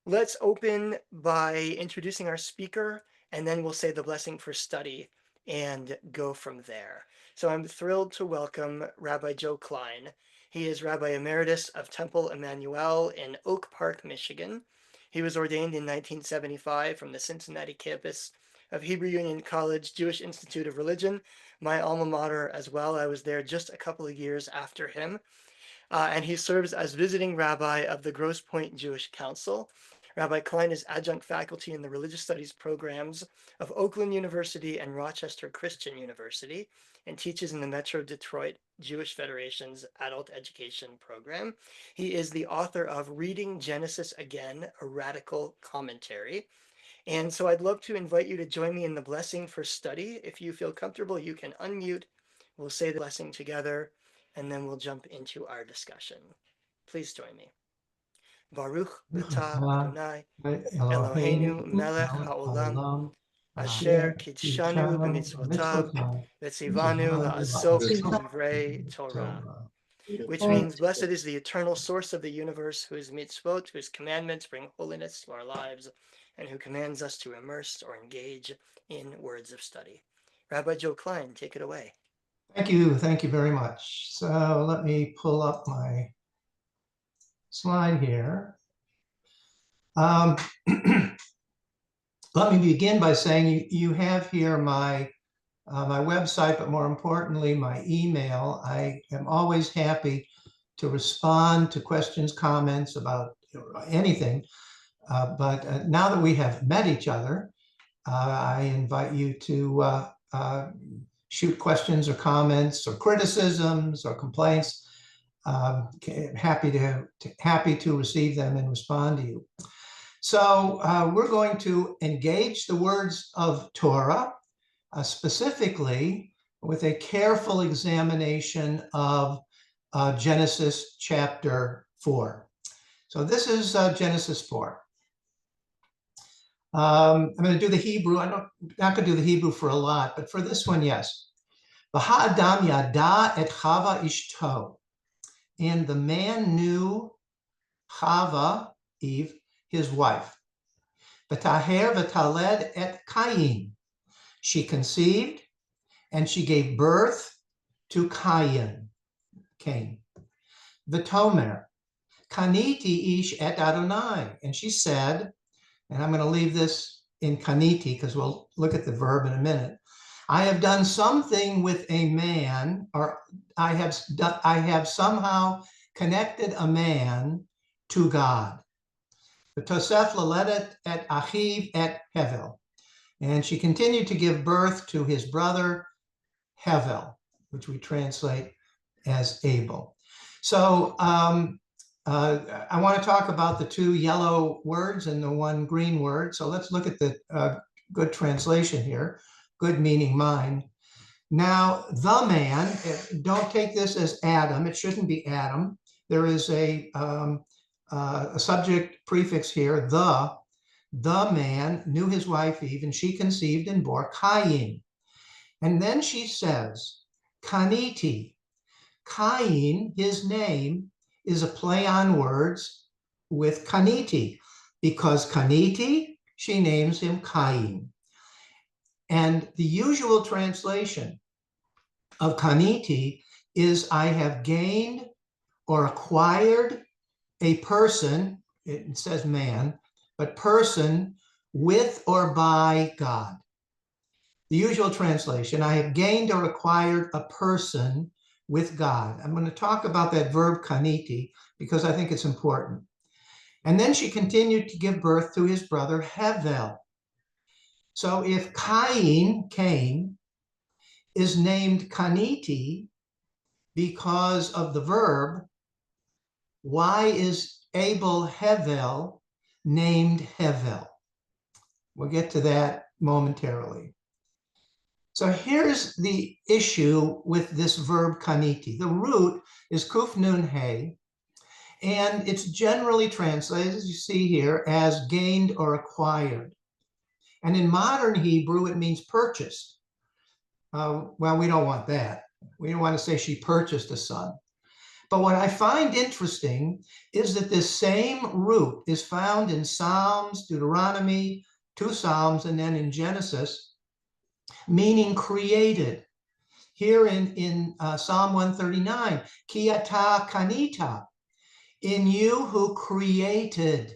Let's open by introducing our speaker, and then we'll say the blessing for study and go from there. So I'm thrilled to welcome Rabbi Joe Klein. He is Rabbi Emeritus of Temple Emmanuel in Oak Park, Michigan. He was ordained in 1975 from the Cincinnati campus of Hebrew Union College Jewish Institute of Religion, my alma mater as well. I was there just a couple of years after him. And he serves as visiting rabbi of the Grosse Pointe Jewish Council. Rabbi Klein is adjunct faculty in the religious studies programs of Oakland University and Rochester Christian University, and teaches in the Metro Detroit Jewish Federation's adult education program. He is the author of Reading Genesis Again, a Radical Commentary. And so I'd love to invite you to join me in the blessing for study. If you feel comfortable, you can unmute. We'll say the blessing together, and then we'll jump into our discussion. Please join me. Baruch atah Adonai Eloheinu melech haolam asher kidshanu b'mitzvotav v'tzivanu la'asok divrei Torah. Which means, blessed is the eternal source of the universe, whose mitzvot, whose commandments bring holiness to our lives, and who commands us to immerse or engage in words of study. Rabbi Joe Klein, take it away. Thank you very much. So let me pull up my slide here. Let me begin by saying you have here my website, but more importantly, my email. I am always happy to respond to questions, comments about anything. But now that we have met each other, I invite you to shoot questions or comments or criticisms or complaints. Happy to receive them and respond to you. So we're going to engage the words of Torah, specifically with a careful examination of Genesis chapter 4. So this is Genesis 4. I'm going to do the Hebrew. I'm not going to do the Hebrew for a lot, but for this one, yes. V'ha'adam yada et Chava ishto. And the man knew Chava, Eve, his wife. V'taher v'taled et Cain. She conceived and she gave birth to Cain. V'tomer, kaniti ish et Adonai. And she said, and I'm going to leave this in kaniti because we'll look at the verb in a minute. I have done something with a man, or I have somehow connected a man to God. V'tosef laledet et achiv et Hevel. And she continued to give birth to his brother Hevel, which we translate as Abel. So I want to talk about the two yellow words and the one green word. So let's look at the good translation here. Good meaning mine. Now, the man, don't take this as Adam. It shouldn't be Adam. There is a subject prefix here, the man knew his wife Eve, and she conceived and bore Cain. And then she says, Kaniti. Cain, his name, is a play on words with Kaniti, because Kaniti, she names him Cain. And the usual translation of Kaniti is I have gained or acquired a person, it says man, but person with or by God. The usual translation, I have gained or acquired a person with God. I'm going to talk about that verb kaniti because I think it's important. And then she continued to give birth to his brother Hevel. So if Cain, is named kaniti because of the verb, why is Abel Hevel named Hevel? We'll get to that momentarily. So here's the issue with this verb kaniti. The root is kuf nun he, and it's generally translated, as you see here, as gained or acquired. And in modern Hebrew, it means purchased. Well, we don't want that. We don't want to say she purchased a son. But what I find interesting is that this same root is found in Psalms, Deuteronomy, two Psalms, and then in Genesis, meaning created. Here in Psalm 139, Ki ata kanita, in you who created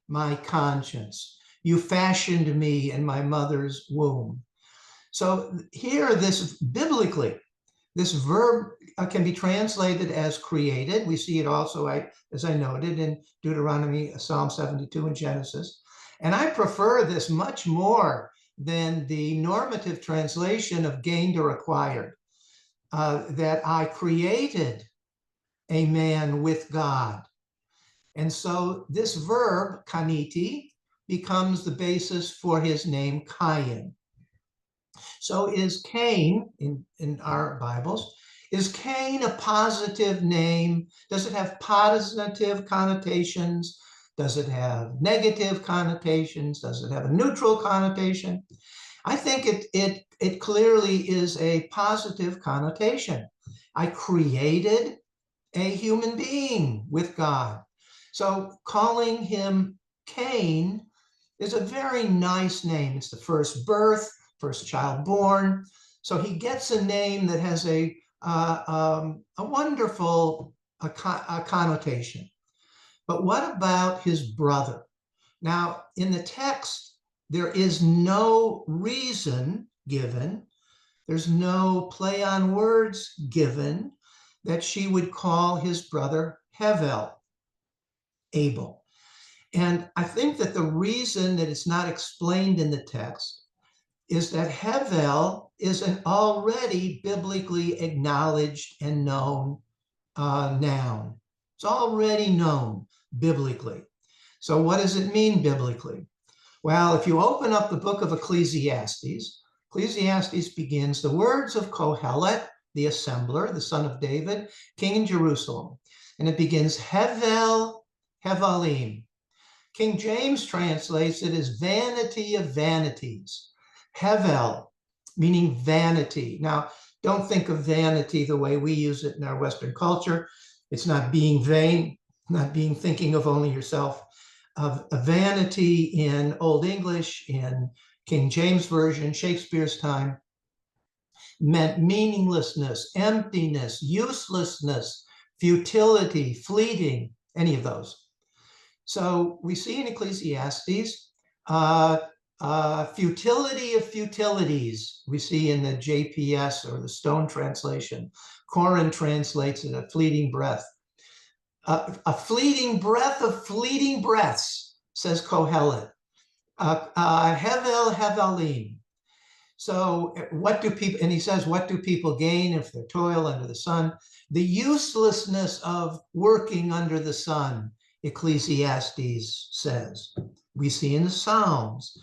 my conscience. You fashioned me in my mother's womb. So here, this biblically, this verb can be translated as created. We see it also, as I noted, in Deuteronomy, Psalm 72, and Genesis. And I prefer this much more than the normative translation of gained or acquired, that I created a man with God. And so this verb, kaniti, becomes the basis for his name, Cain. So is Cain, in our Bibles, is Cain a positive name? Does it have positive connotations? Does it have negative connotations? Does it have a neutral connotation? I think it clearly is a positive connotation. I created a human being with God. So calling him Cain is a very nice name. It's the first birth, first child born. So he gets a name that has a wonderful connotation. But what about his brother? Now, in the text, there is no reason given. There's no play on words given that she would call his brother Hevel, Abel. And I think that the reason that it's not explained in the text is that Hevel is an already biblically acknowledged and known noun. It's already known biblically. So what does it mean biblically? Well, if you open up the book of Ecclesiastes, Ecclesiastes begins, the words of Kohelet, the assembler, the son of David, king in Jerusalem. And it begins, Hevel, Hevalim. King James translates it as vanity of vanities. Hevel, meaning vanity. Now, don't think of vanity the way we use it in our Western culture. It's not being vain, not being thinking of only yourself. Of vanity in Old English, in King James Version, Shakespeare's time, meant meaninglessness, emptiness, uselessness, futility, fleeting, any of those. So we see in Ecclesiastes, futility of futilities, we see in the JPS or the Stone translation. Koren translates it a fleeting breath. A fleeting breath of fleeting breaths, says Kohelet. Hevel, Hevelim. So what do people, and he says, what do people gain if they toil under the sun? The uselessness of working under the sun, Ecclesiastes says. We see in the Psalms,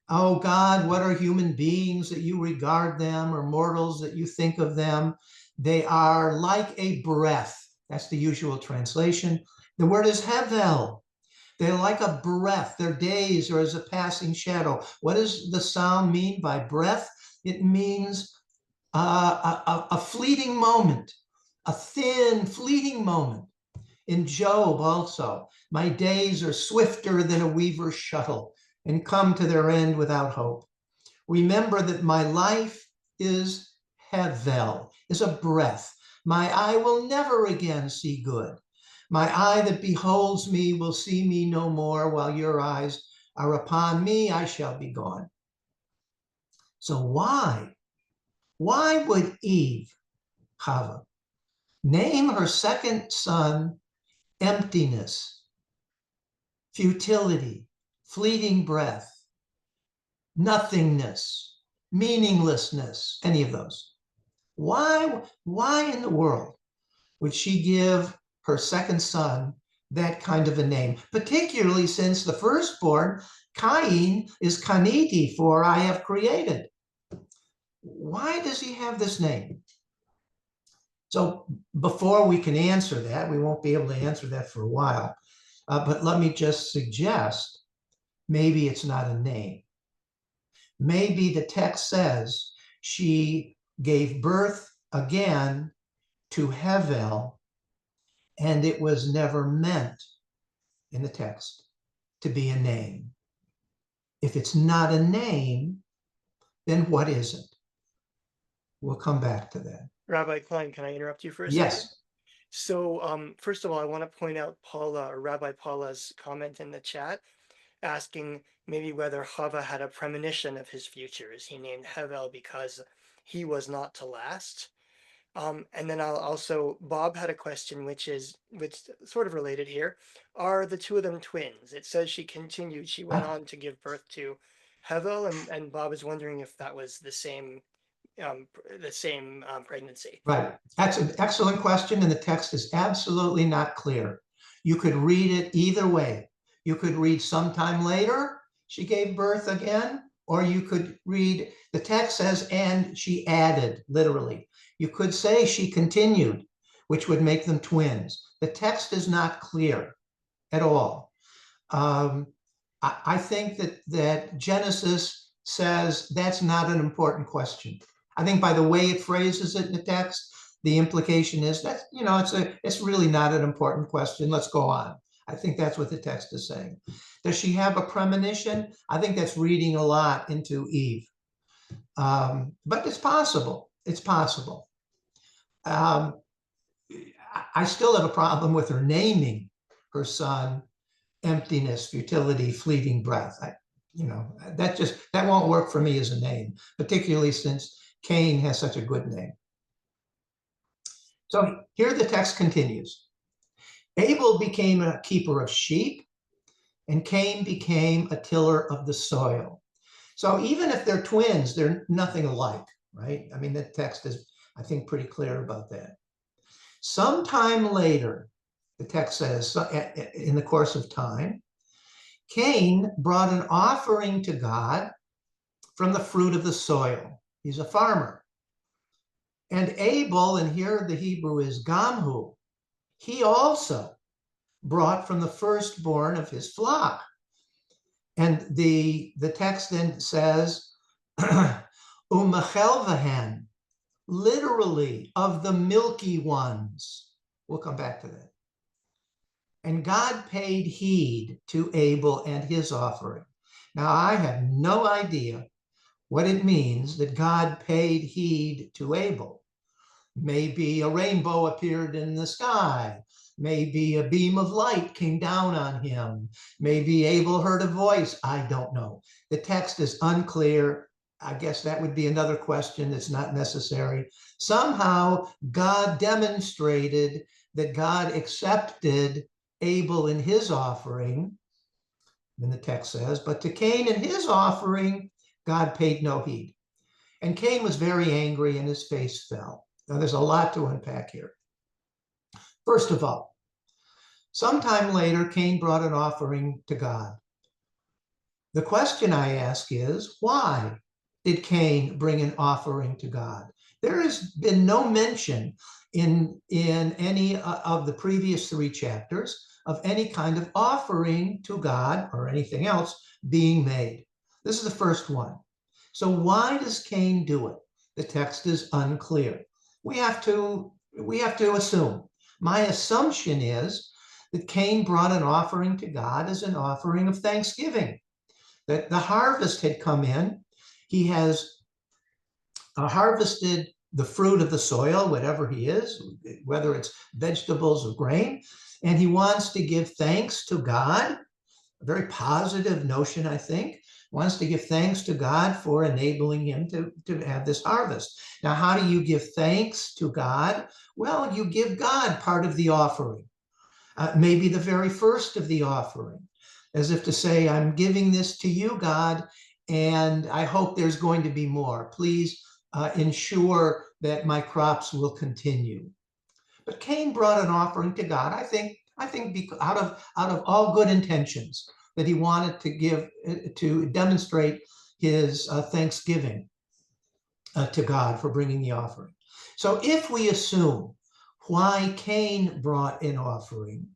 oh God, what are human beings that you regard them, or mortals that you think of them? They are like a breath. That's the usual translation. The word is Hevel. They're like a breath. Their days are as a passing shadow. What does the psalm mean by breath? It means a fleeting moment, a thin, fleeting moment. In Job also, my days are swifter than a weaver's shuttle and come to their end without hope. Remember that my life is Hevel, is a breath. My eye will never again see good. My eye that beholds me will see me no more, while your eyes are upon me, I shall be gone. So why would Eve, Chava, name her second son emptiness, futility, fleeting breath, nothingness, meaninglessness, any of those? Why in the world would she give her second son that kind of a name, particularly since the firstborn, Cain, is Kaniti, for I have created? Why does he have this name? So before we can answer that, we won't be able to answer that for a while, but let me just suggest, maybe it's not a name. Maybe the text says she gave birth again to Hevel, and it was never meant in the text to be a name. If it's not a name, then what is it? We'll come back to that. Rabbi Klein, can I interrupt you for a second? Yes. So, first of all, I want to point out Paula, or Rabbi Paula's comment in the chat, asking maybe whether Chava had a premonition of his future. Is he named Hevel because he was not to last? And then I'll also, Bob had a question, which sort of related here. Are the two of them twins? It says she continued, she went I, on to give birth to Hevel, and Bob is wondering if that was the same pregnancy. right. That's an excellent question, and the text is absolutely not clear. You could read it either way. You could read sometime later, she gave birth again, or you could read, the text says, and she added, literally. You could say she continued, which would make them twins. The text is not clear at all. I think that Genesis says that's not an important question. I think by the way it phrases it in the text, the implication is that, it's really not an important question. Let's go on. I think that's what the text is saying. Does she have a premonition? I think that's reading a lot into Eve. But it's possible. It's possible. I still have a problem with her naming her son emptiness, futility, fleeting breath. That won't work for me as a name, particularly since Cain has such a good name. So here the text continues. Abel became a keeper of sheep, and Cain became a tiller of the soil. So even if they're twins, they're nothing alike, right? I mean, the text is, I think, pretty clear about that. Sometime later, the text says, in the course of time, Cain brought an offering to God from the fruit of the soil. He's a farmer. And Abel, and here the Hebrew is gamhu, he also brought from the firstborn of his flock. And the text then says, umachelvahan, literally of the milky ones. We'll come back to that. And God paid heed to Abel and his offering. Now, I have no idea what it means that God paid heed to Abel. Maybe a rainbow appeared in the sky. Maybe a beam of light came down on him. Maybe Abel heard a voice. I don't know. The text is unclear. I guess that would be another question that's not necessary. Somehow, God demonstrated that God accepted Abel in his offering, and the text says, but to Cain and his offering, God paid no heed. And Cain was very angry and his face fell. Now, there's a lot to unpack here. First of all, sometime later, Cain brought an offering to God. The question I ask is, why did Cain bring an offering to God? There has been no mention in any of the previous 3 chapters of any kind of offering to God or anything else being made. This is the first one. So why does Cain do it? The text is unclear. We have to assume. My assumption is that Cain brought an offering to God as an offering of thanksgiving, that the harvest had come in. He has harvested the fruit of the soil, whatever he is, whether it's vegetables or grain, and he wants to give thanks to God. A very positive notion, I think. Wants to give thanks to God for enabling him to have this harvest. Now, how do you give thanks to God? Well, you give God part of the offering, maybe the very first of the offering, as if to say, I'm giving this to you, God, and I hope there's going to be more. Please ensure that my crops will continue. But Cain brought an offering to God, I think out of all good intentions, that he wanted to give, to demonstrate his thanksgiving to God for bringing the offering. So if we assume why Cain brought an offering,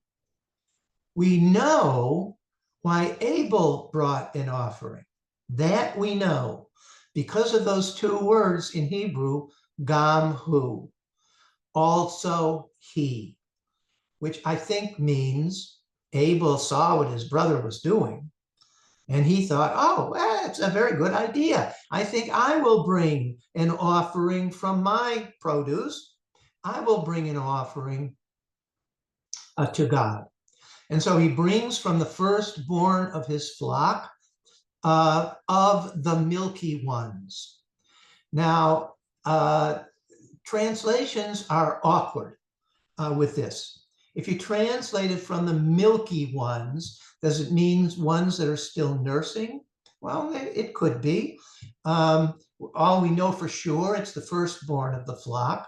we know why Abel brought an offering. That we know because of those 2 words in Hebrew, gam hu, also he, which I think means Abel saw what his brother was doing. And he thought, oh, that's a very good idea. I think I will bring an offering from my produce. I will bring an offering to God. And so he brings from the firstborn of his flock of the milky ones. Now, translations are awkward with this. If you translate it from the milky ones, does it mean ones that are still nursing? Well, it could be. All we know for sure, it's the firstborn of the flock.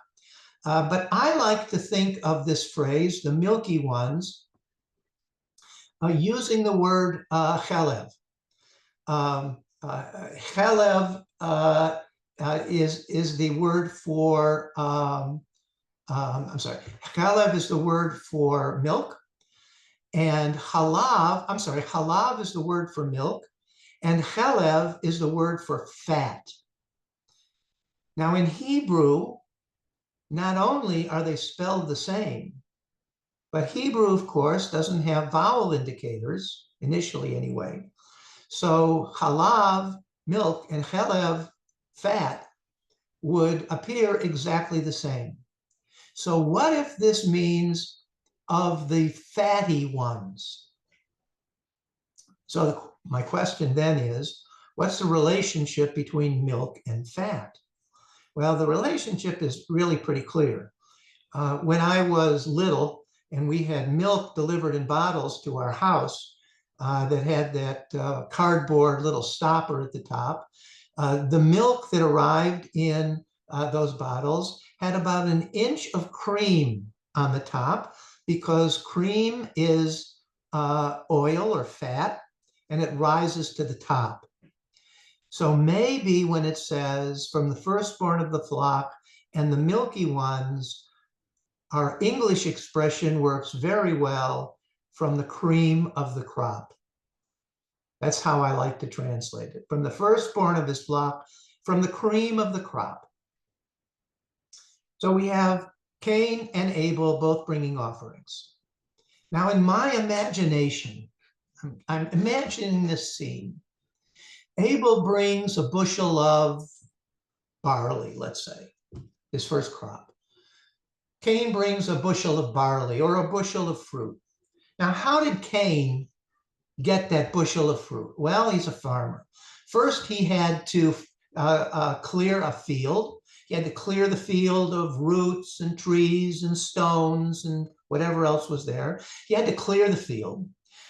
But I like to think of this phrase, the milky ones, using the word chalev. Chalev is the word for I'm sorry, chalev is the word for milk, and halav is the word for milk, and chalev is the word for fat. Now in Hebrew, not only are they spelled the same, but Hebrew, of course, doesn't have vowel indicators, initially anyway. So halav, milk, and chalev, fat, would appear exactly the same. So what if this means of the fatty ones? So my question then is, what's the relationship between milk and fat? Well, the relationship is really pretty clear. When I was little and we had milk delivered in bottles to our house that had that cardboard little stopper at the top, the milk that arrived in those bottles had about an inch of cream on the top, because cream is oil or fat, and it rises to the top. So maybe when it says from the firstborn of the flock and the milky ones, our English expression works very well from the cream of the crop. That's how I like to translate it. From the firstborn of his flock, from the cream of the crop. So we have Cain and Abel both bringing offerings. Now, in my imagination, I'm imagining this scene. Abel brings a bushel of barley, let's say, his first crop. Cain brings a bushel of barley or a bushel of fruit. Now, how did Cain get that bushel of fruit? Well, he's a farmer. First, he had to clear a field. He had to clear the field of roots and trees and stones and whatever else was there. He had to clear the field.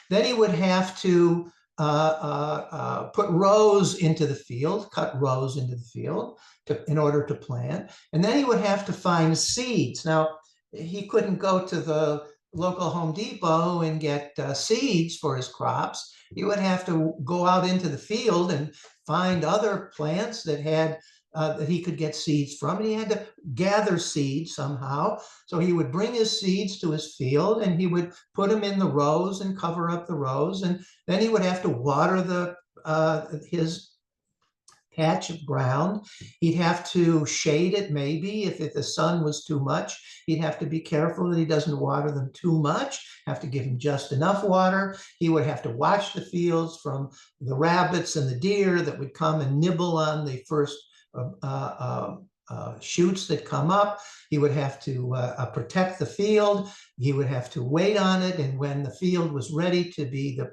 Then he would have to put rows into the field, cut rows into the field in order to plant. And then he would have to find seeds. Now, he couldn't go to the local Home Depot and get seeds for his crops. He would have to go out into the field and find other plants that had that he could get seeds from, and he had to gather seeds somehow. So he would bring his seeds to his field, and he would put them in the rows and cover up the rows, and then he would have to water his patch of ground. He'd have to shade it maybe if the sun was too much. He'd have to be careful that he doesn't water them too much, have to give him just enough water. He would have to watch the fields from the rabbits and the deer that would come and nibble on the first shoots that come up. He would have to protect the field. He would have to wait on it, and when the field was ready to be the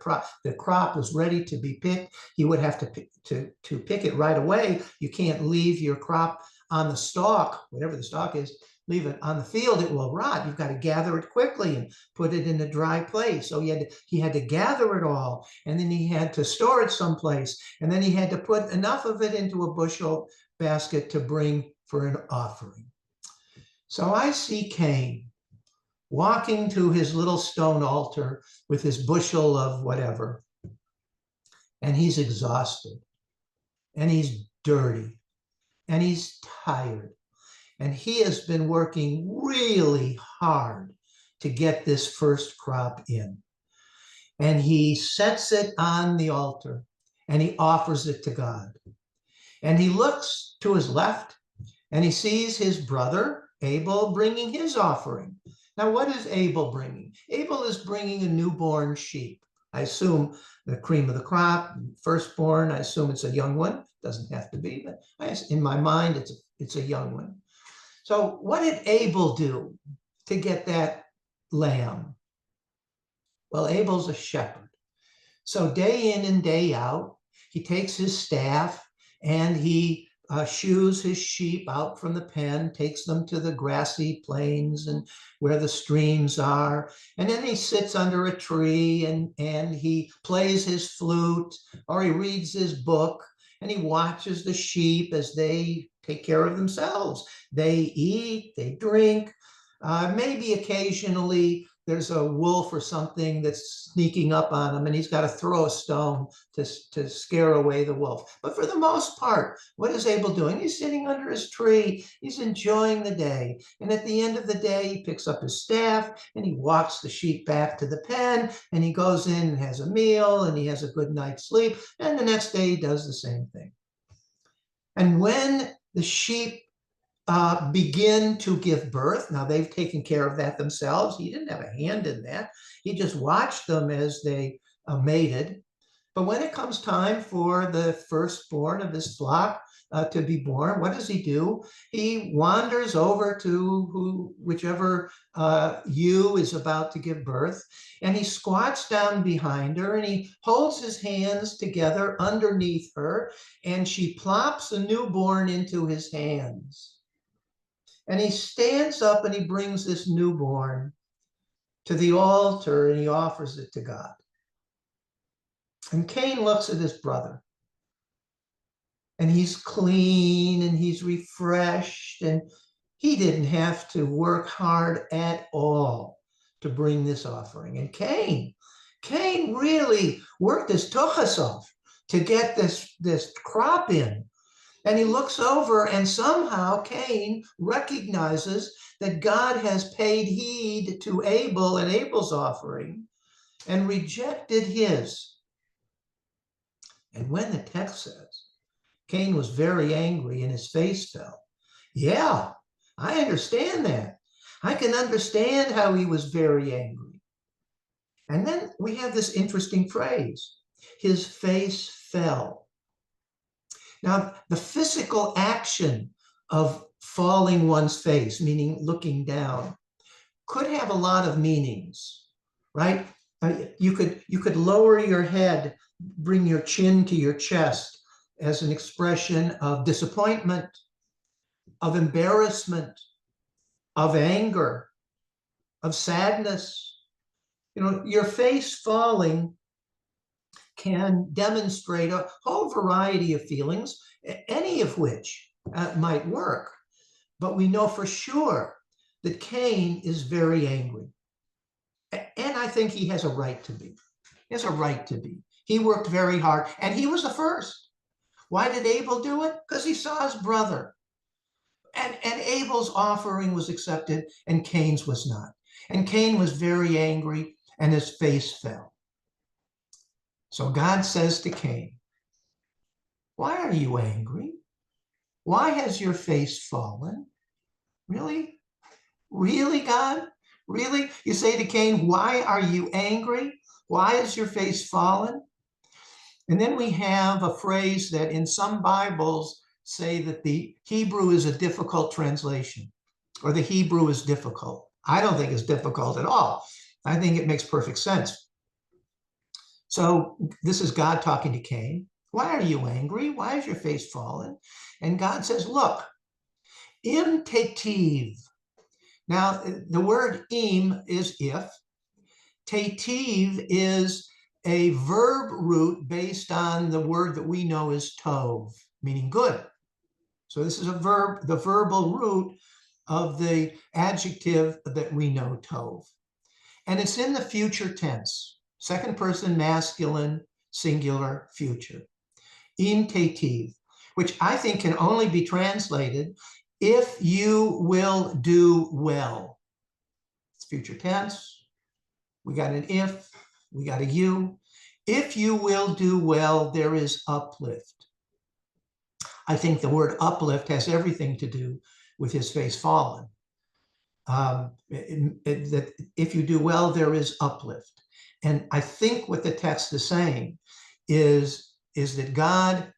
crop was ready to be picked, he would have to pick it right away. You can't leave your crop on the stalk, whatever the stalk is, leave it on the field, it will rot. You've got to gather it quickly and put it in a dry place. So he had to gather it all, and then he had to store it someplace, and then he had to put enough of it into a bushel basket to bring for an offering. So I see Cain walking to his little stone altar with his bushel of whatever, and he's exhausted, and he's dirty, and he's tired, and he has been working really hard to get this first crop in. And he sets it on the altar, and he offers it to God. And he looks to his left, and he sees his brother Abel bringing his offering. Now, what is Abel bringing? Abel is bringing a newborn sheep. I assume the cream of the crop, firstborn. I assume it's a young one. Doesn't have to be, but in my mind, it's a young one. So, what did Abel do to get that lamb? Well, Abel's a shepherd. So day in and day out, he takes his staff and he shoos his sheep out from the pen, takes them to the grassy plains and where the streams are. And then he sits under a tree and he plays his flute or he reads his book and he watches the sheep as they take care of themselves. They eat, they drink, maybe occasionally there's a wolf or something that's sneaking up on him and he's got to throw a stone to scare away the wolf. But for the most part, what is Abel doing? He's sitting under his tree. He's enjoying the day. And at the end of the day, he picks up his staff and he walks the sheep back to the pen and he goes in and has a meal and he has a good night's sleep. And the next day he does the same thing. And when the sheep begin to give birth. Now they've taken care of that themselves. He didn't have a hand in that. He just watched them as they mated. But when it comes time for the firstborn of his flock to be born, what does he do? He wanders over to whichever ewe is about to give birth, and he squats down behind her and he holds his hands together underneath her, and she plops a newborn into his hands. And he stands up and he brings this newborn to the altar and he offers it to God. And Cain looks at his brother and he's clean and he's refreshed and he didn't have to work hard at all to bring this offering. And Cain really worked his tuchus off to get this crop in. And he looks over and somehow Cain recognizes that God has paid heed to Abel and Abel's offering and rejected his. And when the text says, Cain was very angry and his face fell. Yeah, I understand that. I can understand how he was very angry. And then we have this interesting phrase, his face fell. Now, the physical action of falling one's face, meaning looking down, could have a lot of meanings, right? You could lower your head, bring your chin to your chest as an expression of disappointment, of embarrassment, of anger, of sadness. Your face falling can demonstrate a whole variety of feelings, any of which might work. But we know for sure that Cain is very angry. And I think he has a right to be. He has a right to be. He worked very hard, and he was the first. Why did Abel do it? Because he saw his brother. And Abel's offering was accepted, and Cain's was not. And Cain was very angry, and his face fell. So God says to Cain, why are you angry? Why has your face fallen? Really? Really, God? Really? You say to Cain, why are you angry? Why has your face fallen? And then we have a phrase that in some Bibles say that the Hebrew is a difficult translation, or the Hebrew is difficult. I don't think it's difficult at all. I think it makes perfect sense. So this is God talking to Cain. Why are you angry? Why is your face fallen? And God says, look, im tetiv. Now, the word im is if. Tetiv is a verb root based on the word that we know as tov, meaning good. So this is a verb, the verbal root of the adjective that we know, tov. And it's in the future tense, second person masculine, singular, future. Im tetiv, which I think can only be translated, if you will do well. It's future tense. We got an if, we got a you. If you will do well, there is uplift. I think the word uplift has everything to do with his face fallen. that if you do well, there is uplift. And I think what the text is saying is that God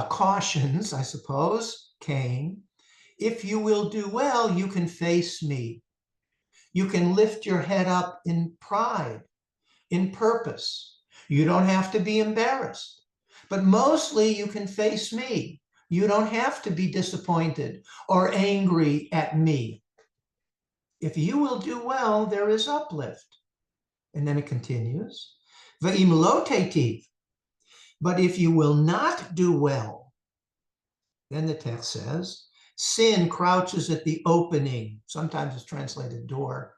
cautions, I suppose, Cain, if you will do well, you can face me. You can lift your head up in pride, in purpose. You don't have to be embarrassed, but mostly you can face me. You don't have to be disappointed or angry at me. If you will do well, there is uplift. And then it continues, V'im lo tetiv. But if you will not do well, then the text says, sin crouches at the opening. Sometimes it's translated door.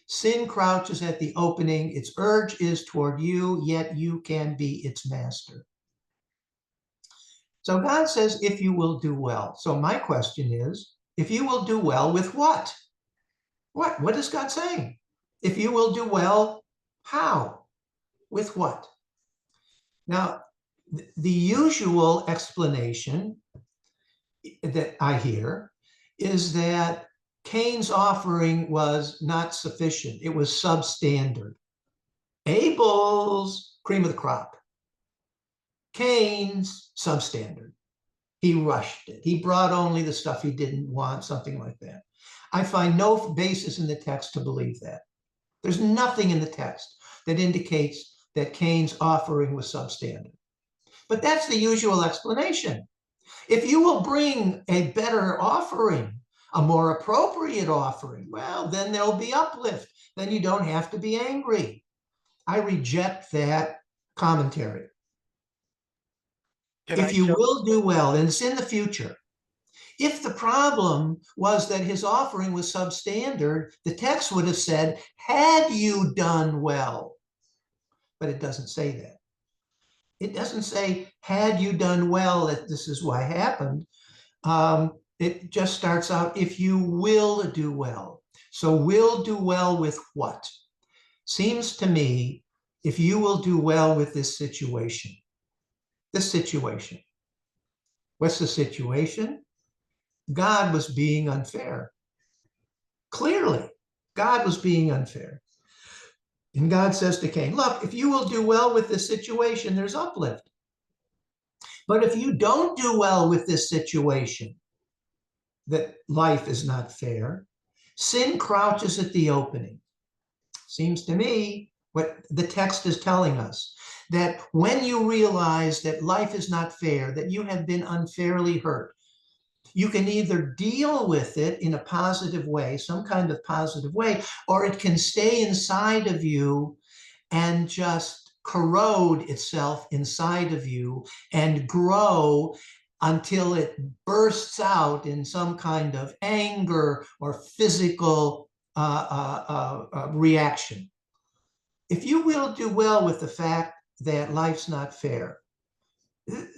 Sin crouches at the opening. Its urge is toward you, yet you can be its master. So God says, if you will do well. So my question is, if you will do well with what? What is God saying? If you will do well, how? With what? Now, the usual explanation that I hear is that Cain's offering was not sufficient. It was substandard. Abel's cream of the crop. Cain's substandard. He rushed it. He brought only the stuff he didn't want, something like that. I find no basis in the text to believe that. There's nothing in the text that indicates that Cain's offering was substandard. But that's the usual explanation. If you will bring a better offering, a more appropriate offering, well, then there'll be uplift. Then you don't have to be angry. I reject that commentary. Can I If you show? will do well, and it's in the future. If the problem was that his offering was substandard, the text would have said, had you done well. But it doesn't say that. It doesn't say, had you done well, that this is what happened. It just starts out, if you will do well. So will do well with what? Seems to me, if you will do well with this situation. What's the situation? God was being unfair. Clearly, God was being unfair. And God says to Cain, look, if you will do well with this situation, there's uplift. But if you don't do well with this situation, that life is not fair, sin crouches at the opening. Seems to me what the text is telling us, that when you realize that life is not fair, that you have been unfairly hurt, you can either deal with it in a positive way, some kind of positive way, or it can stay inside of you and just corrode itself inside of you and grow until it bursts out in some kind of anger or physical reaction. If you will do well with the fact that life's not fair,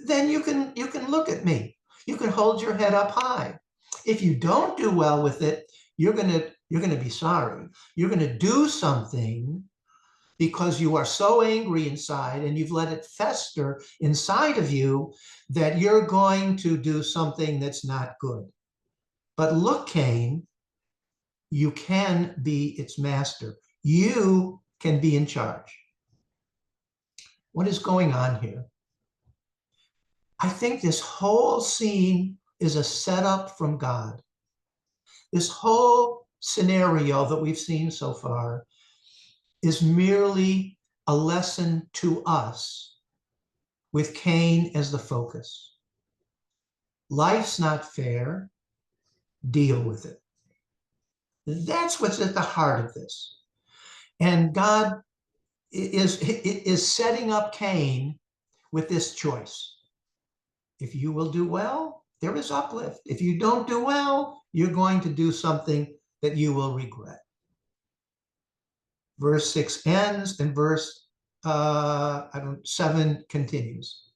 then you can look at me. You can hold your head up high. If you don't do well with it, you're gonna be sorry. You're gonna do something because you are so angry inside and you've let it fester inside of you that you're going to do something that's not good. But look, Cain, you can be its master. You can be in charge. What is going on here? I think this whole scene is a setup from God. This whole scenario that we've seen so far is merely a lesson to us with Cain as the focus. Life's not fair. Deal with it. That's what's at the heart of this. And God is setting up Cain with this choice. If you will do well, there is uplift. If you don't do well, you're going to do something that you will regret. Verse 6 ends and verse 7 continues.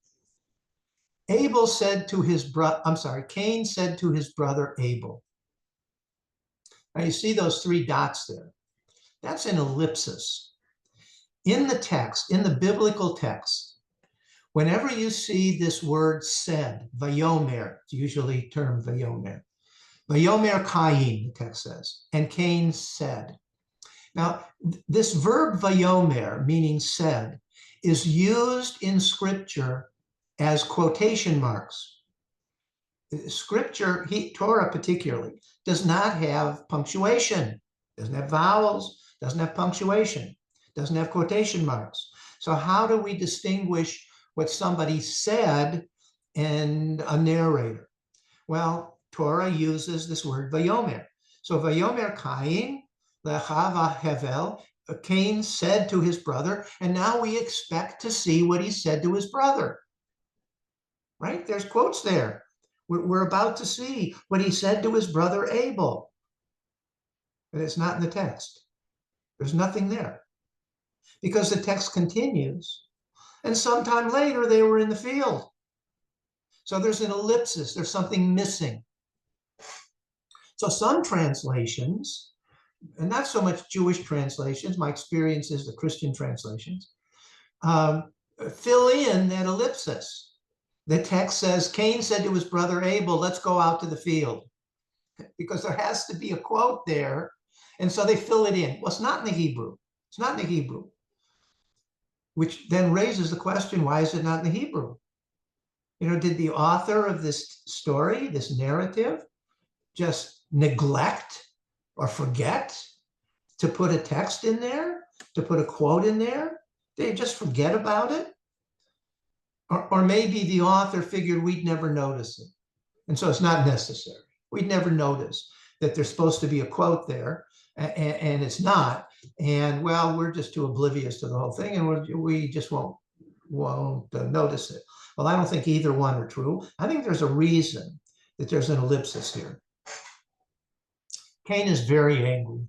Cain said to his brother Abel. Now you see those three dots there. That's an ellipsis. In the text, in the biblical text, whenever you see this word said, vayomer, it's usually termed vayomer, Vayomer Cain, the text says, and Cain said. Now, this verb vayomer, meaning said, is used in scripture as quotation marks. Scripture, Torah particularly, does not have punctuation, doesn't have vowels, doesn't have punctuation, doesn't have quotation marks. So how do we distinguish what somebody said and a narrator? Well, Torah uses this word vayomer. So vayomer Cain, lecha hevel, Cain said to his brother, and now we expect to see what he said to his brother. Right? There's quotes there. We're about to see what he said to his brother Abel. And it's not in the text. There's nothing there. Because the text continues. And sometime later, they were in the field. So there's an ellipsis. There's something missing. So some translations, and not so much Jewish translations, my experience is the Christian translations, fill in that ellipsis. The text says, Cain said to his brother Abel, let's go out to the field. Because there has to be a quote there. And so they fill it in. Well, it's not in the Hebrew. It's not in the Hebrew. Which then raises the question, why is it not in the Hebrew? You know, did the author of this story, this narrative, just neglect or forget to put a text in there, to put a quote in there? Did they just forget about it? Or maybe the author figured we'd never notice it. And so it's not necessary. We'd never notice that there's supposed to be a quote there, and it's not. And well, we're just too oblivious to the whole thing, and we just won't notice it. Well, I don't think either one are true. I think there's a reason that there's an ellipsis here. Cain is very angry.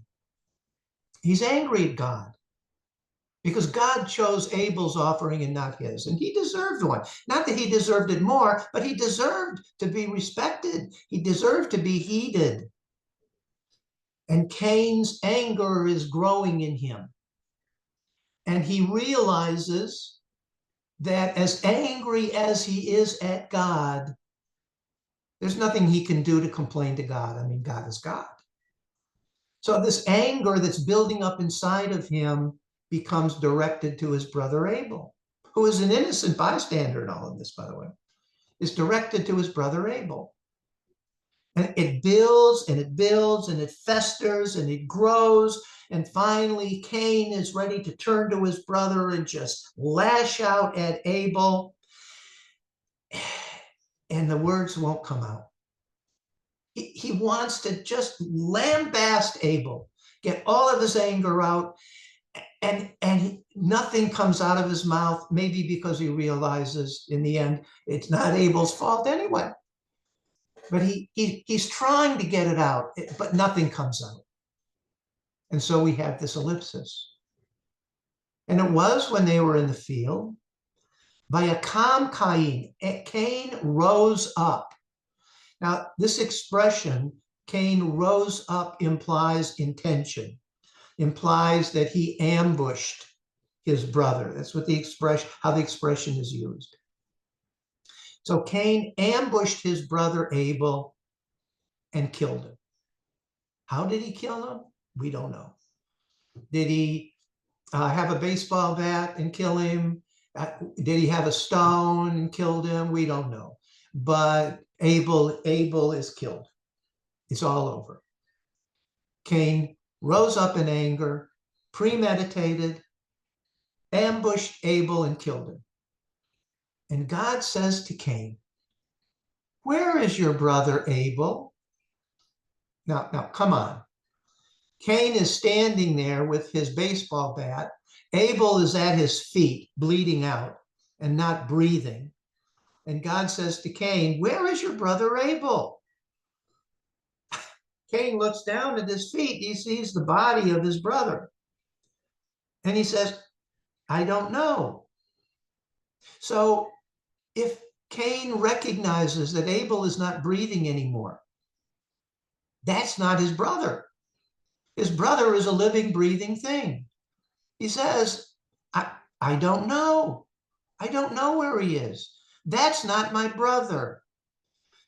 He's angry at God because God chose Abel's offering and not his, and he deserved one. Not that he deserved it more, but he deserved to be respected. He deserved to be heeded. And Cain's anger is growing in him. And he realizes that as angry as he is at God, there's nothing he can do to complain to God. I mean, God is God. So this anger that's building up inside of him becomes directed to his brother Abel, who is an innocent bystander in all of this, by the way, is directed to his brother Abel. And it builds and it builds and it festers and it grows. And finally, Cain is ready to turn to his brother and just lash out at Abel. And the words won't come out. He wants to just lambaste Abel, get all of his anger out. And nothing comes out of his mouth, maybe because he realizes in the end, it's not Abel's fault anyway. But he's trying to get it out, but nothing comes out. And so we have this ellipsis. And it was when they were in the field, Vayakam Cain, Cain rose up. Now, this expression, Cain rose up, implies intention, implies that he ambushed his brother. That's what how the expression is used. So Cain ambushed his brother Abel and killed him. How did he kill him? We don't know. Did he have a baseball bat and kill him? Did he have a stone and killed him? We don't know. But Abel is killed. It's all over. Cain rose up in anger, premeditated, ambushed Abel and killed him. And God says to Cain, where is your brother Abel? Now, come on. Cain is standing there with his baseball bat. Abel is at his feet, bleeding out and not breathing. And God says to Cain, where is your brother Abel? Cain looks down at his feet. He sees the body of his brother. And he says, I don't know. So if Cain recognizes that Abel is not breathing anymore, that's not his brother. His brother is a living, breathing thing. He says, I don't know. I don't know where he is. That's not my brother.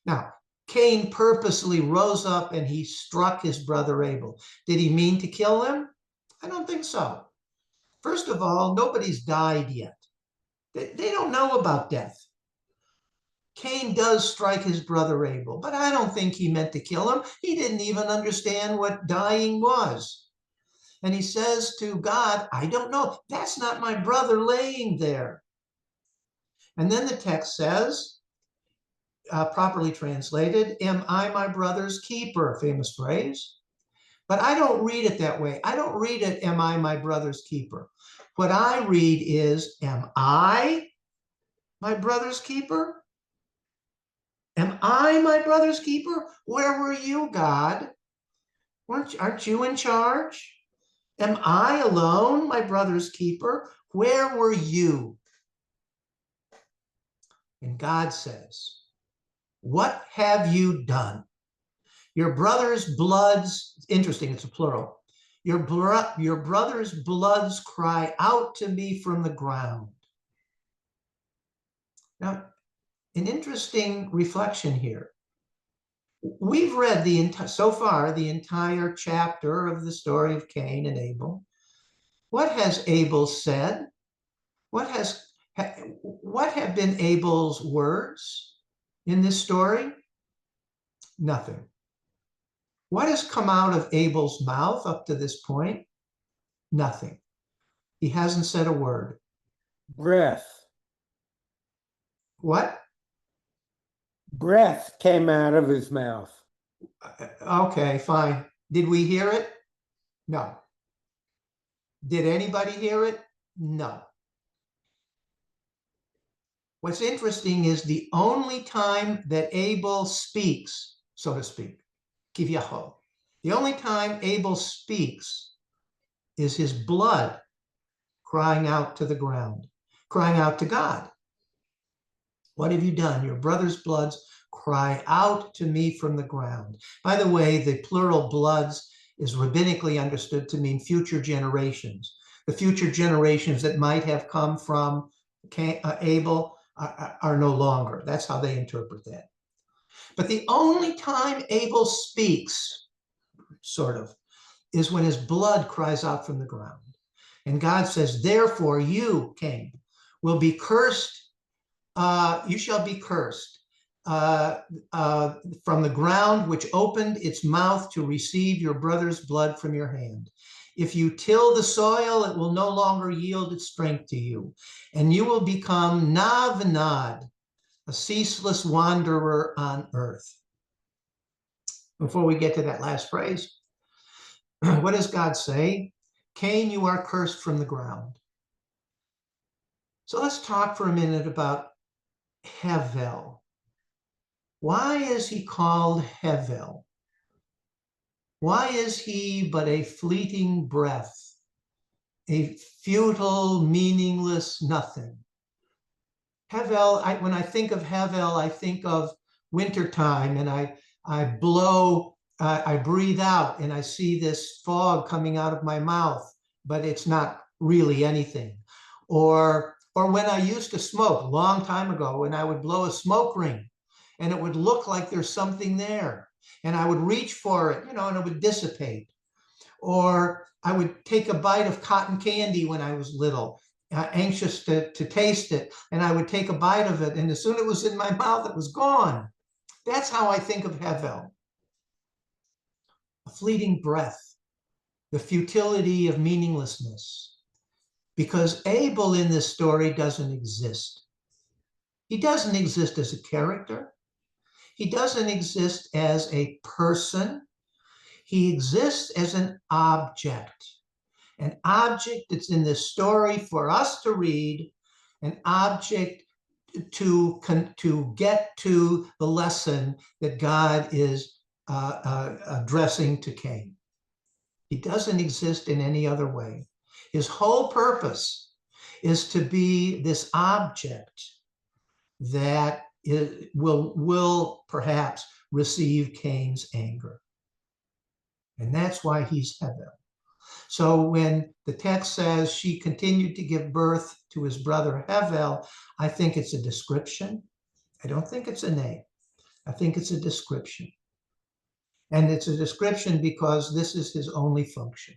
Now, Cain purposely rose up and he struck his brother Abel. Did he mean to kill him? I don't think so. First of all, nobody's died yet. They don't know about death. Cain does strike his brother Abel, but I don't think he meant to kill him. He didn't even understand what dying was. And he says to God, I don't know. That's not my brother laying there. And then the text says, properly translated, am I my brother's keeper? Famous phrase. But I don't read it that way. I don't read it, am I my brother's keeper? What I read is, am I my brother's keeper? Am I my brother's keeper? Where were you, God? Aren't you in charge? Am I alone, my brother's keeper? Where were you? And God says, what have you done? Your brother's bloods, interesting, it's a plural. Your brother's bloods cry out to me from the ground. Now, an interesting reflection here. We've read so far the entire chapter of the story of Cain and Abel. What has Abel said? What have been Abel's words in this story? Nothing. What has come out of Abel's mouth up to this point? Nothing. He hasn't said a word. Breath. What? Breath came out of his mouth. Okay, fine. Did we hear it? No. Did anybody hear it? No. What's interesting is the only time that Abel speaks, so to speak, kivyachol, the only time Abel speaks is his blood crying out to the ground, crying out to God. What have you done? Your brother's bloods cry out to me from the ground. By the way, the plural bloods is rabbinically understood to mean future generations. The future generations that might have come from Abel are no longer. That's how they interpret that. But the only time Abel speaks, sort of, is when his blood cries out from the ground. And God says, therefore you, Cain, will be cursed. You shall be cursed from the ground which opened its mouth to receive your brother's blood from your hand. If you till the soil, it will no longer yield its strength to you, and you will become nav-nad, a ceaseless wanderer on earth. Before we get to that last phrase, what does God say? Cain, you are cursed from the ground. So let's talk for a minute about Hevel. Why is he called Hevel? Why is he but a fleeting breath, a futile, meaningless nothing? Hevel, when I think of Hevel, I think of wintertime, and I breathe out and I see this fog coming out of my mouth, but it's not really anything. Or when I used to smoke a long time ago, and I would blow a smoke ring and it would look like there's something there, and I would reach for it, and it would dissipate. Or I would take a bite of cotton candy when I was little, anxious to taste it, and I would take a bite of it, and as soon as it was in my mouth, it was gone. That's how I think of Hevel. A fleeting breath, the futility of meaninglessness. Because Abel in this story doesn't exist. He doesn't exist as a character. He doesn't exist as a person. He exists as an object that's in this story for us to read, an object to get to the lesson that God is addressing to Cain. He doesn't exist in any other way. His whole purpose is to be this object that will perhaps receive Cain's anger. And that's why he's Hevel. So when the text says she continued to give birth to his brother Hevel, I think it's a description. I don't think it's a name. I think it's a description. And it's a description because this is his only function.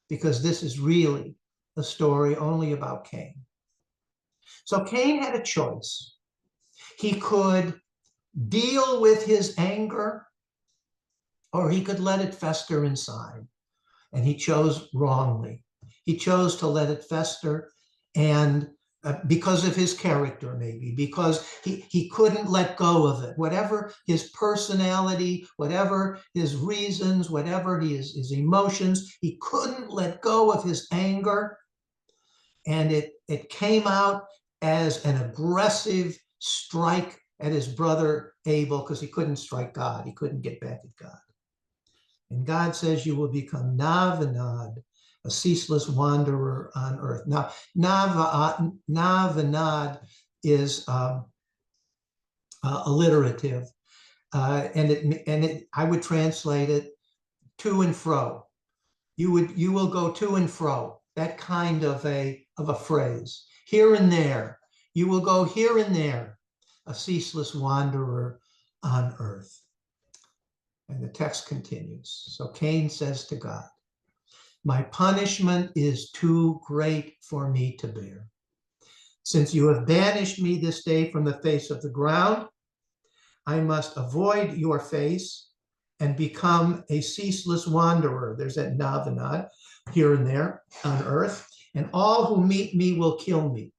Because this is really a story only about Cain. So Cain had a choice. He could deal with his anger, or he could let it fester inside. And he chose wrongly. He chose to let it fester, and because of his character, maybe, because he couldn't let go of it. Whatever his personality, whatever his reasons, whatever his emotions, he couldn't let go of his anger. And it came out as an aggressive strike at his brother Abel, because he couldn't strike God. He couldn't get back at God. And God says, you will become Navanad, a ceaseless wanderer on earth. Now, Navanad is alliterative, and I would translate it to and fro. You will go to and fro. That kind of a phrase. Here and there. You will go here and there, a ceaseless wanderer on earth. And the text continues. So Cain says to God, my punishment is too great for me to bear. Since you have banished me this day from the face of the ground, I must avoid your face and become a ceaseless wanderer. There's that Navanad, here and there on earth, and all who meet me will kill me.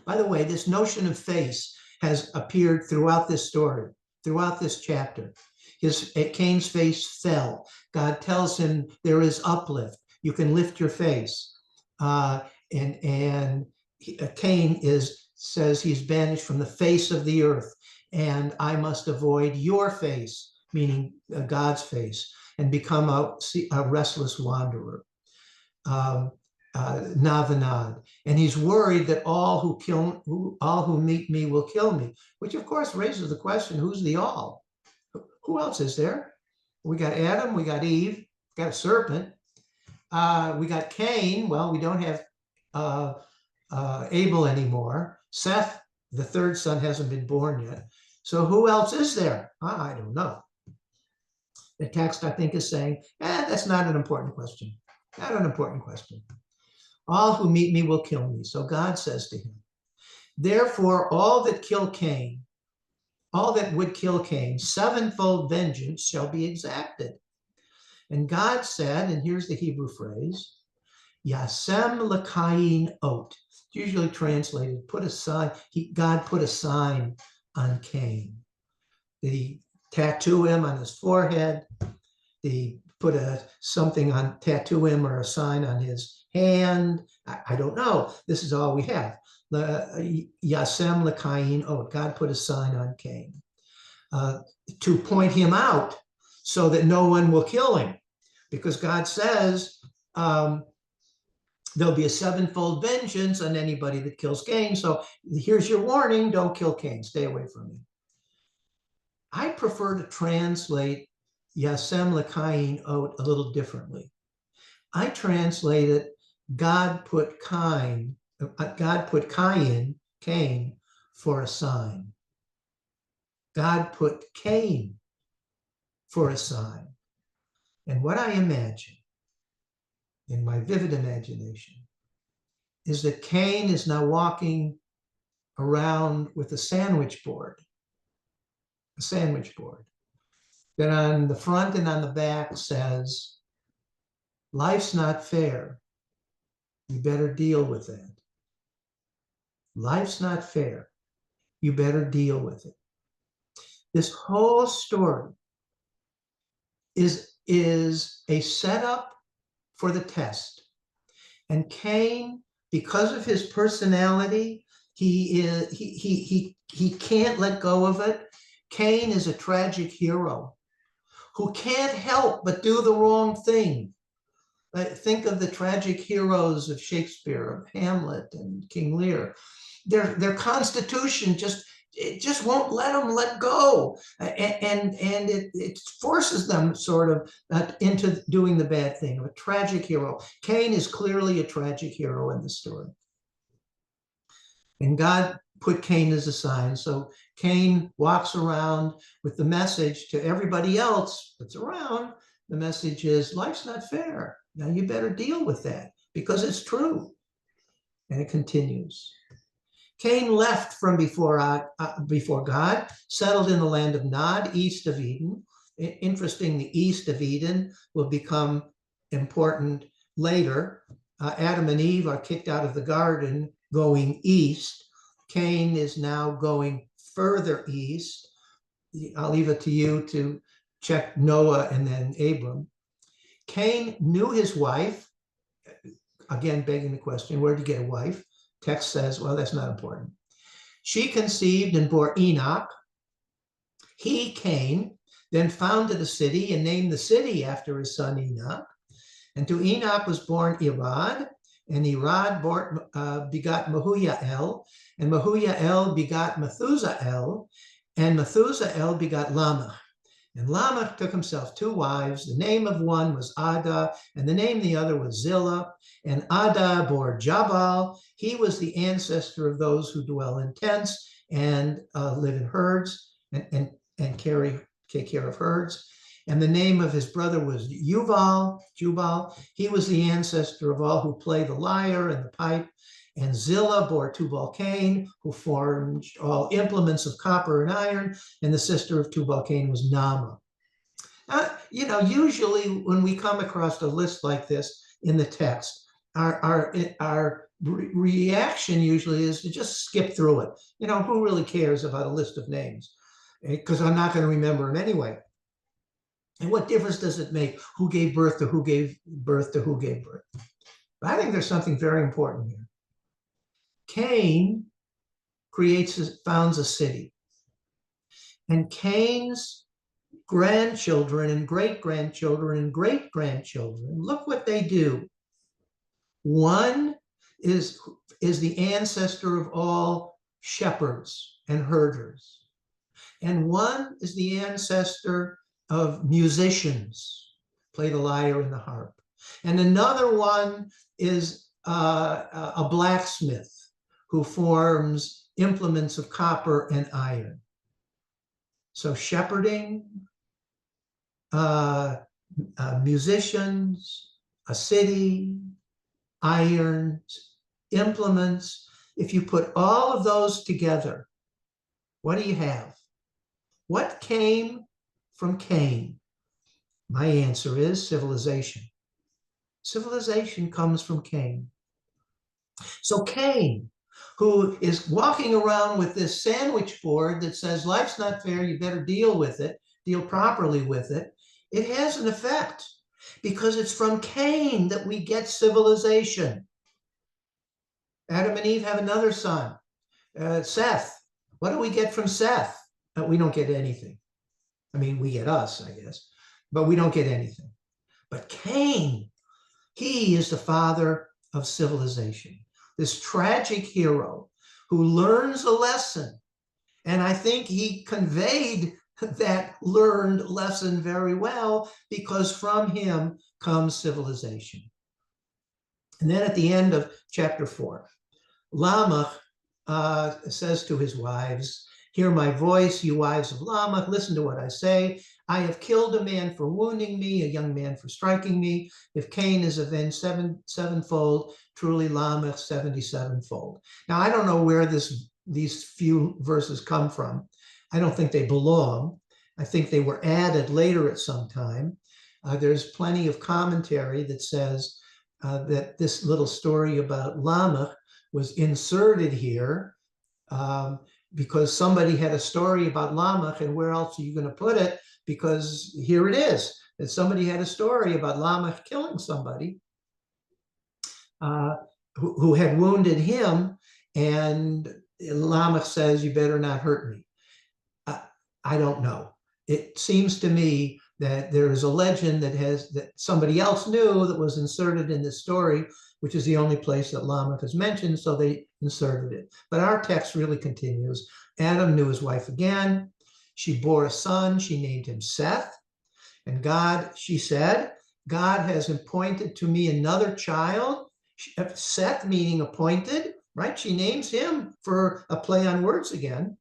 By the way, this notion of face has appeared throughout this story, throughout this chapter. Cain's face fell. God tells him there is uplift. You can lift your face. Cain says he's banished from the face of the earth, and I must avoid your face, meaning God's face, and become a restless wanderer. Navanad, and he's worried that all who meet me will kill me, which of course raises the question: who's the all? Who else is there? We got Adam, we got Eve, got a serpent, we got Cain. Well, we don't have Abel anymore. Seth, the third son, hasn't been born yet. So who else is there? I don't know. The text, I think, is saying, that's not an important question. Not an important question. All who meet me will kill me. So God says to him, therefore, all that would kill Cain, sevenfold vengeance shall be exacted. And God said, and here's the Hebrew phrase, Yasem l'Cain ot. It's usually translated, put a sign. God put a sign on Cain. Did he tattoo him on his forehead? Did he put tattoo him or a sign on his hand? I don't know. This is all we have. Yasem l'Cain ot. God put a sign on Cain to point him out so that no one will kill him. Because God says there'll be a sevenfold vengeance on anybody that kills Cain. So here's your warning, don't kill Cain. Stay away from him. I prefer to translate Yasem l'Cain ot a little differently. I translate it, God put Cain, for a sign. God put Cain for a sign. And what I imagine, in my vivid imagination, is that Cain is now walking around with a sandwich board that on the front and on the back says, life's not fair. You better deal with that. Life's not fair. You better deal with it. This whole story is a setup for the test. And Cain, because of his personality, he can't let go of it. Cain is a tragic hero who can't help but do the wrong thing. Think of the tragic heroes of Shakespeare, of Hamlet and King Lear. Their constitution just won't let them let go, and it forces them sort of into doing the bad thing. A tragic hero. Cain is clearly a tragic hero in the story. And God put Cain as a sign. So Cain walks around with the message to everybody else that's around. The message is, life's not fair. Now you better deal with that because it's true. And it continues. Cain left from before God, settled in the land of Nod, east of Eden. Interesting, the east of Eden will become important later. Adam and Eve are kicked out of the garden going east. Cain is now going further east. I'll leave it to you to check Noah and then Abram. Cain knew his wife, again begging the question, where did he get a wife? Text says, well, that's not important. She conceived and bore Enoch. He, Cain, then founded a city and named the city after his son Enoch. And to Enoch was born Irad, and Irad begot Mehujael, and Mehujael begot Methusael, and Methusael begot Lamech. And Lamech took himself 2 wives. The name of one was Ada, and the name of the other was Zillah. And Ada bore Jabal. He was the ancestor of those who dwell in tents and live in herds and take care of herds. And the name of his brother was Jubal. He was the ancestor of all who play the lyre and the pipe. And Zillah bore Tubal-Cain, who formed all implements of copper and iron. And the sister of Tubal-Cain was Naamah. Usually when we come across a list like this in the text, our reaction usually is to just skip through it. Who really cares about a list of names? Because I'm not going to remember them anyway. And what difference does it make who gave birth to who gave birth to who gave birth? But I think there's something very important here. Cain founds a city. And Cain's grandchildren and great-grandchildren and great-grandchildren, look what they do. One is the ancestor of all shepherds and herders. And one is the ancestor of musicians, play the lyre and the harp. And another one is a blacksmith who forms implements of copper and iron. So shepherding, musicians, a city, iron, implements. If you put all of those together, what do you have? What came from Cain? My answer is civilization. Civilization comes from Cain. So Cain, who is walking around with this sandwich board that says, life's not fair, you better deal with it, deal properly with it, it has an effect because it's from Cain that we get civilization. Adam and Eve have another son, Seth. What do we get from Seth? We don't get anything. I mean, we get us, I guess, but we don't get anything. But Cain, he is the father of civilization. This tragic hero who learns a lesson. And I think he conveyed that learned lesson very well because from him comes civilization. And then at the end of chapter 4, Lamech says to his wives, hear my voice, you wives of Lamech, listen to what I say. I have killed a man for wounding me, a young man for striking me. If Cain is avenged sevenfold, truly Lamech 77-fold. Now, I don't know where these few verses come from. I don't think they belong. I think they were added later at some time. There's plenty of commentary that says that this little story about Lamech was inserted here because somebody had a story about Lamech, and where else are you going to put it? Because here it is, that somebody had a story about Lamech killing somebody who had wounded him, and Lamech says, you better not hurt me. I don't know. It seems to me that there is a legend that somebody else knew that was inserted in this story, which is the only place that Lamech is mentioned, so they inserted it. But our text really continues. Adam knew his wife again. She bore a son. She named him Seth. And she said, God has appointed to me another child. Seth meaning appointed. right? She names him for a play on words again.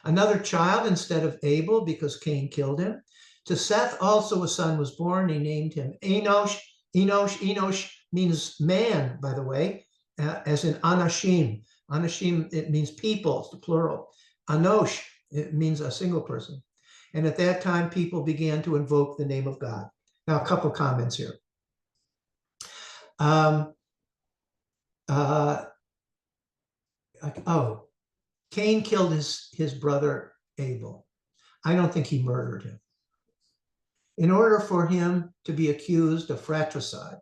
Another child instead of Abel because Cain killed him. To Seth also a son was born. He named him Enosh. Enosh means man, by the way, as in Anashim. Anashim, it means people, it's the plural. Anosh, it means a single person. And at that time, people began to invoke the name of God. Now, a couple comments here. Cain killed his brother Abel. I don't think he murdered him. In order for him to be accused of fratricide,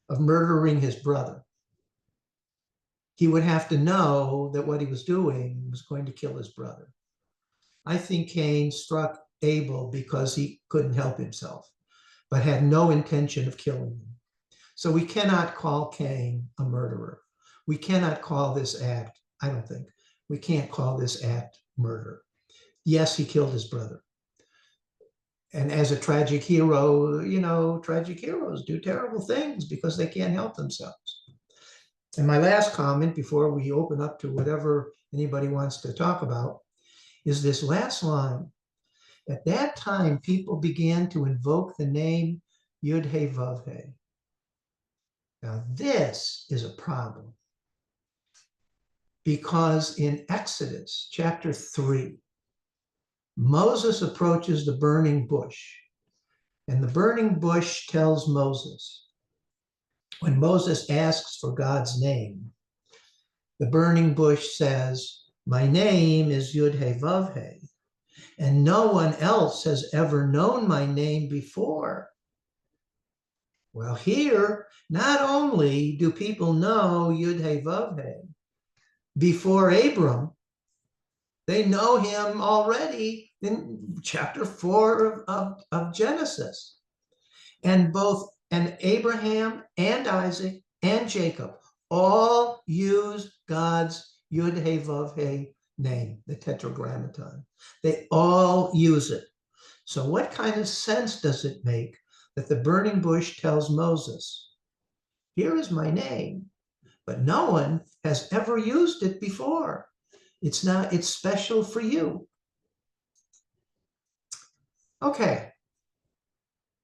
of murdering his brother, he would have to know that what he was doing was going to kill his brother. I think Cain struck Abel because he couldn't help himself, but had no intention of killing him. So we cannot call Cain a murderer. We cannot call this act, I don't think, we can't call this act murder. Yes, he killed his brother. And as a tragic hero, you know, tragic heroes do terrible things because they can't help themselves. And my last comment before we open up to whatever anybody wants to talk about is this last line. At that time, people began to invoke the name Yud-He-Vav-He. Now, this is a problem because in Exodus chapter 3, Moses approaches the burning bush, and the burning bush tells Moses, when Moses asks for God's name, the burning bush says, my name is Yud-He-Vav-He, and no one else has ever known my name before. Well, here, not only do people know Yud-He-Vav-He before Abram, they know him already in chapter 4 of Genesis. And Abraham and Isaac and Jacob all use God's Yud-He-Vav-He name, the Tetragrammaton. They all use it. So what kind of sense does it make that the burning bush tells Moses, here is my name, but no one has ever used it before. It's special for you. Okay,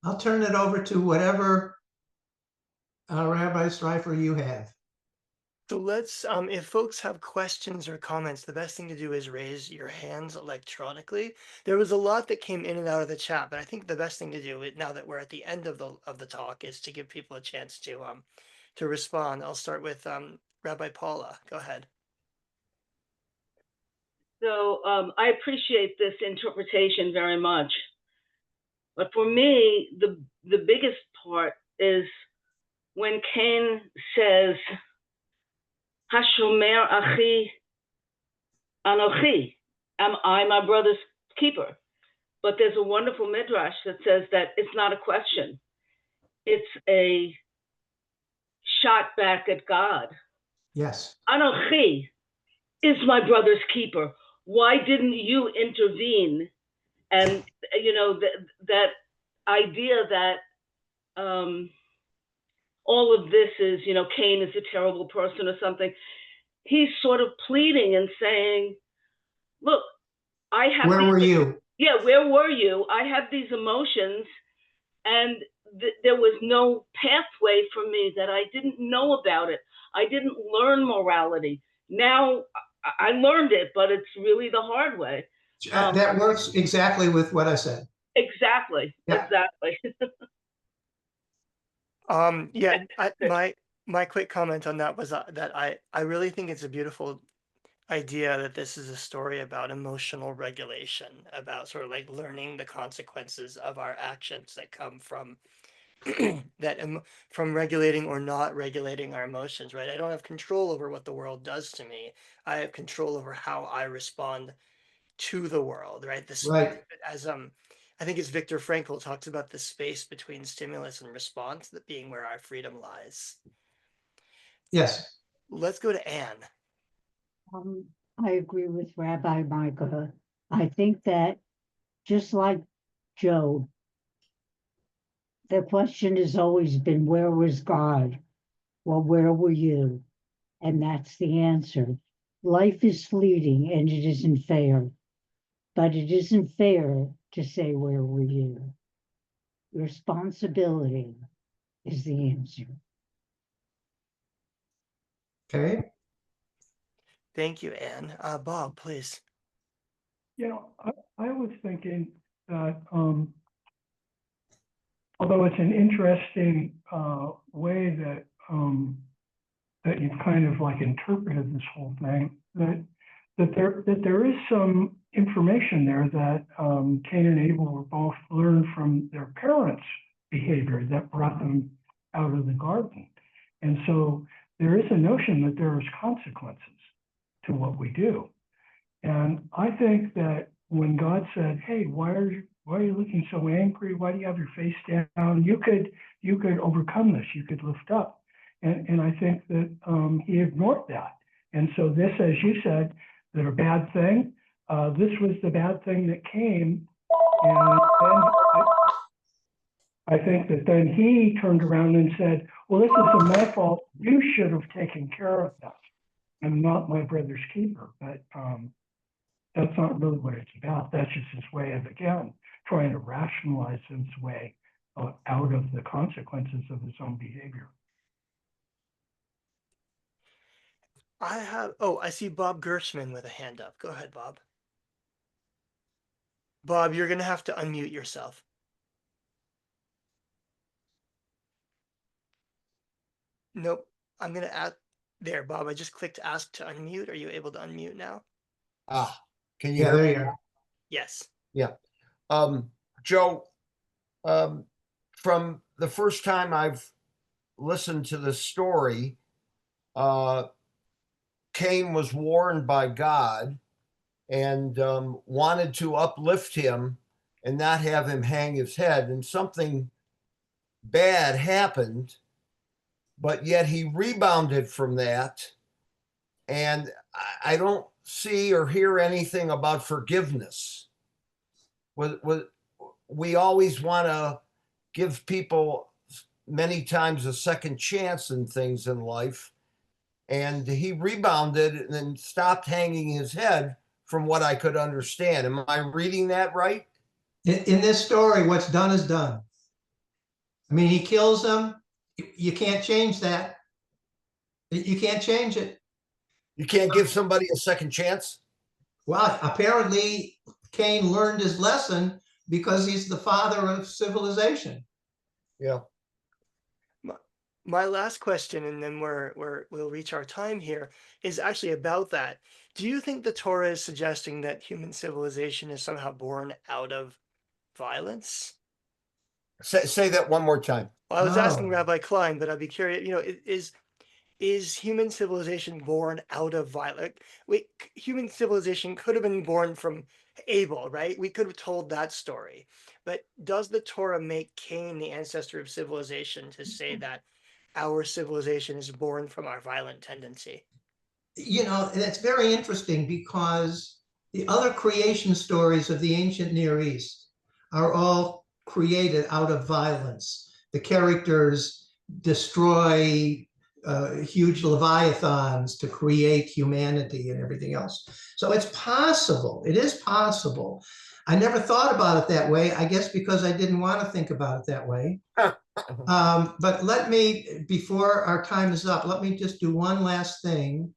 I'll turn it over to whatever Rabbi Streifer you have. So let's, if folks have questions or comments, the best thing to do is raise your hands electronically. There was a lot that came in and out of the chat, but I think the best thing to do now that we're at the end of the talk is to give people a chance to respond. I'll start with Rabbi Paula. Go ahead. So I appreciate this interpretation very much. But for me, the biggest part is when Cain says, Hashomer achi anochi, am I my brother's keeper? But there's a wonderful midrash that says that it's not a question. It's a shot back at God. Yes. Anochi is my brother's keeper. Why didn't you intervene? And, you know, that idea that all of this is, you know, Cain is a terrible person or something. He's sort of pleading and saying, look, I have— Where were you? Yeah, where were you? I have these emotions, and there was no pathway for me that I didn't know about it. I didn't learn morality. Now I learned it, but it's really the hard way. That works exactly with what I said. Exactly. Yeah. Exactly. Yeah, my quick comment on that was that I really think it's a beautiful idea that this is a story about emotional regulation, about sort of like learning the consequences of our actions that come from from regulating or not regulating our emotions, right? I don't have control over what the world does to me. I have control over how I respond to the world, right? Right. As I think it's Viktor Frankl talks about the space between stimulus and response, that being where our freedom lies. Yes. Let's go to Anne. I agree with Rabbi Micah. I think that just like Job, the question has always been, where was God? Well, where were you? And that's the answer. Life is fleeting and it isn't fair. But it isn't fair to say where were you. Responsibility is the answer. Okay. Thank you, Anne. Bob, please. I was thinking that although it's an interesting way that that you've kind of like interpreted this whole thing, that there is some information there that Cain and Abel were both learned from their parents' behavior that brought them out of the garden. And so there is a notion that there is consequences to what we do. And I think that when God said, "Hey, why are you looking so angry? Why do you have your face down? You could overcome this. You could lift up." And I think that he ignored that. And so this, as you said, that a bad thing. This was the bad thing that came, and then I think that then he turned around and said, "Well, this isn't my fault. You should have taken care of that. I'm not my brother's keeper." But that's not really what it's about. That's just his way of, again, trying to rationalize his way out of the consequences of his own behavior. I see Bob Gershman with a hand up. Go ahead, Bob. Bob, you're going to have to unmute yourself. Nope. I'm going to ask. There, Bob, I just clicked ask to unmute. Are you able to unmute now? Can you Yeah, hear there me? you are. Yes. Yeah. Joe, from the first time I've listened to this story, Cain was warned by God and wanted to uplift him and not have him hang his head. And something bad happened, but yet he rebounded from that. And I don't see or hear anything about forgiveness. We always want to give people many times a second chance in things in life. And he rebounded and then stopped hanging his head from what I could understand. Am I reading that right? In this story, what's done is done. I mean, he kills them. You can't change that. You can't change it. You can't give somebody a second chance? Well, apparently Cain learned his lesson because he's the father of civilization. Yeah. My last question, and then we'll reach our time here, is actually about that. Do you think the Torah is suggesting that human civilization is somehow born out of violence? Say that one more time. Well, I was asking Oh. Rabbi Klein, but I'd be curious, is human civilization born out of violence? Human civilization could have been born from Abel, right? We could have told that story. But does the Torah make Cain the ancestor of civilization to say that our civilization is born from our violent tendency? That's very interesting because the other creation stories of the ancient Near East are all created out of violence. The characters destroy huge leviathans to create humanity and everything else. So it's possible. It is possible. I never thought about it that way, I guess because I didn't want to think about it that way. But let me, before our time is up, let me just do one last thing.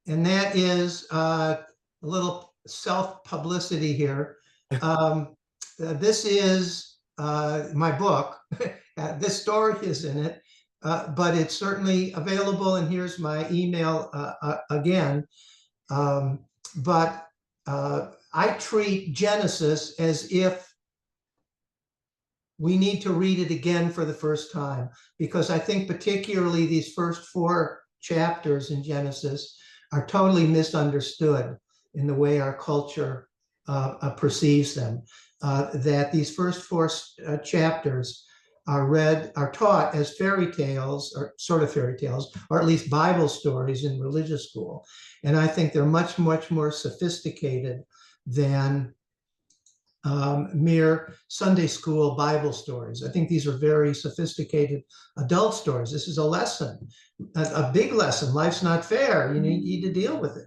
And that is a little self-publicity here. This is my book. This story is in it, but it's certainly available. And here's my email again. But I treat Genesis as if we need to read it again for the first time, because I think particularly these first 4 chapters in Genesis are totally misunderstood in the way our culture perceives them. That these first 4 chapters are taught as fairy tales, or sort of fairy tales, or at least Bible stories in religious school. And I think they're much, much more sophisticated than mere Sunday school Bible stories. I think these are very sophisticated adult stories. This is a lesson, a big lesson. Life's not fair. You need to deal with it.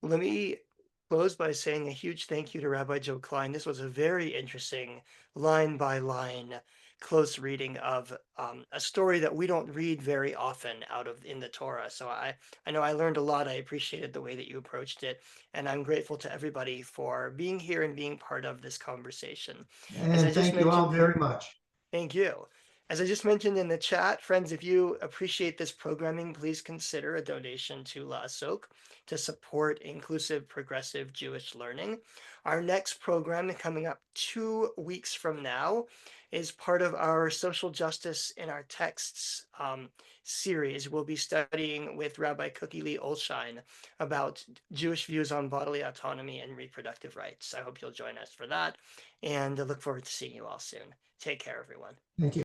Let me close by saying a huge thank you to Rabbi Joe Klein. This was a very interesting line by line close reading of a story that we don't read very often out of in the Torah. So I know I learned a lot. I appreciated the way that you approached it, and I'm grateful to everybody for being here and being part of this conversation. As I And just thank you all mentioned, very much. thank you. As I just mentioned in the chat, friends, if you appreciate this programming, please consider a donation to La Asok to support inclusive, progressive Jewish learning. Our next program coming up 2 weeks from now is part of our Social Justice in Our Texts series. We'll be studying with Rabbi Cookie Lee Olshine about Jewish views on bodily autonomy and reproductive rights. I hope you'll join us for that, and I look forward to seeing you all soon. Take care, everyone. Thank you.